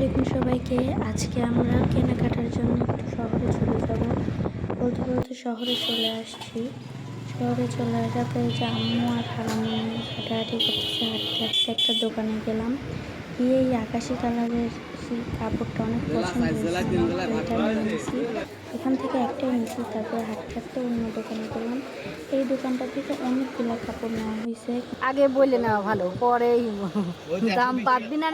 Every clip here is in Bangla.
আলাইকুম সবাইকে। আজকে আমরা কেনাকাটার জন্য একটু শহরে চলে যাব। বলতে বলতে শহরে চলে আসছি। শহরে চলে আসাতে যে আম্মু আর খালামণি হাঁটাহাঁটি করতেছে, হাঁটতে হাঁটতে একটা দোকানে গেলাম। গিয়ে এই আকাশি কালারের সেই কাপড়টা অনেক পছন্দ হয়েছে আমার, এটা নিয়ে নিয়েছি। এখান থেকে একটাই নিয়েছি, তারপরে হাঁটতে হাঁটতে অন্য দোকানে গেলাম। এই দোকানটা থেকে অনেকগুলো কাপড় নেওয়া হয়েছে। আগে বললে না ভালো, পরে দাম বাদবি না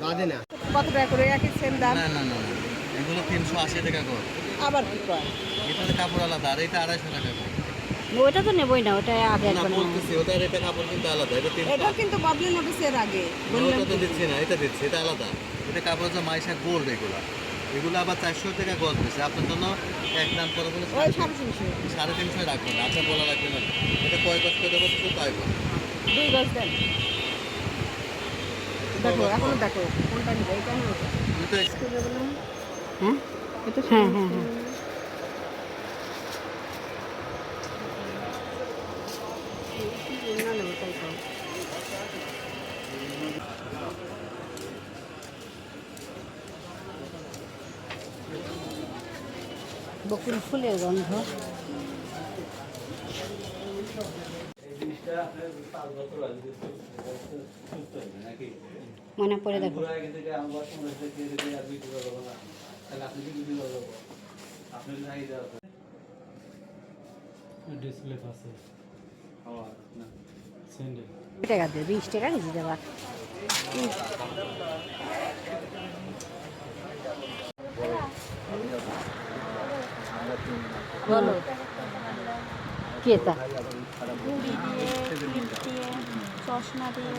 বাদে না। কত টাকা করে একই সেম দাম? না না না না, এগুলো 380 টাকা করে। আবার কি কয়? এটাতে কাপড় আলাদা, আর এটা 250 টাকা করে। ওইটা তো নেবই না, ওটা আগে না একবার বলতেছি, ওটা এটা কাপড় কিন্তু আলাদা। এটা 300। এটা কিন্তু বদলে নোটিসের আগে ওটা তো দিচ্ছি না, এটা দিচ্ছি, এটা আলাদা। এটা কাপড় হচ্ছে মাইশা গোল্ড। এগুলো আবার 400 টাকা গজ দিচ্ছে। আপনার জন্য এক দাম করে বলে ওই 350 350 রাখবেন, আপনার বলা লাগবে না। এটা কয় গজ করে দেবো শুধু তাই বল। 2 গজ দেন। দেখো এখন দেখো কোনটা নিবে, এটা নিবে। হ্যাঁ এটা হ্যাঁ হ্যাঁ হ্যাঁ বকুল ফুলের গন্ধ। মনে পড়ে দেখো টাকা দিয়ে 20 টাকা কেজি দেবা। বলো কে তা চশমা দিয়ে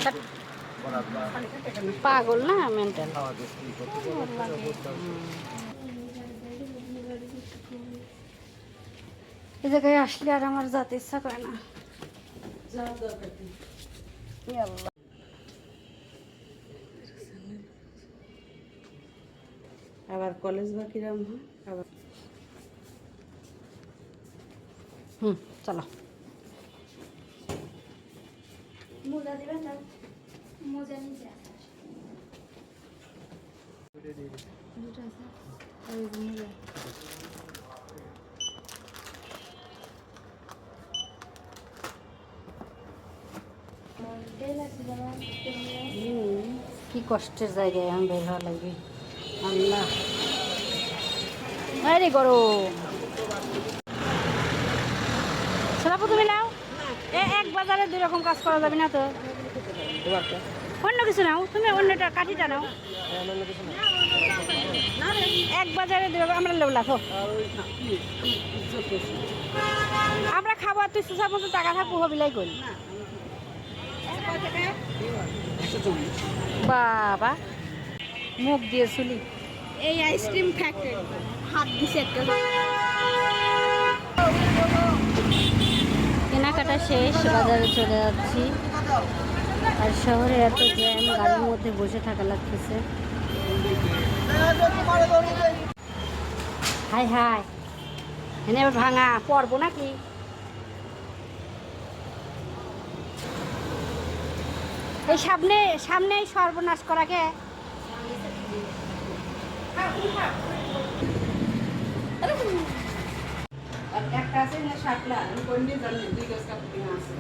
পাগল না মেন্টাল। এই জায়গায় আসলে আর আমার যেতে ইচ্ছা করে না। আবার কলেজ বা কিরম হয় আবার। চলো মোজা দিবেন না, মোজা নিচে আছে। দুটো আছে আর ওই যে মোজা। কি কষ্টের জায়গায় আমি বের হওয়া লাগবে। আল্লাহ আরে গরম। সারাপু তুমি নাও। এক বাজারে 2 রকম কাজ করা যাবে না তো। অন্য কিছু নাও, তুমি অন্যটা কাঠিটা নাও। এক বাজারে 2 রকম আমরা লেবলা তো আমরা খাবো। তুই সুসার মতো টাকা থাকবো হবিলাই করি বাবা। মুখ দিয়ে চুলি এই আইসক্রিম ফ্যাক্টরি হাত দিছে একটা। কেনাকাটা শেষ, বাজারে চলে যাচ্ছি। আর শহরে এত জ্যাম, গাড়ির মধ্যে বসে থাকা লাগতেছে। হাই হাই এনে আবার ভাঙা পড়বো নাকি? এই সামনে সামনে সর্বনাশ করাকে একটা আছে না শাপলা, আমি কোন দিয়ে জানি 2 গজ কাপড় কিনা আছে।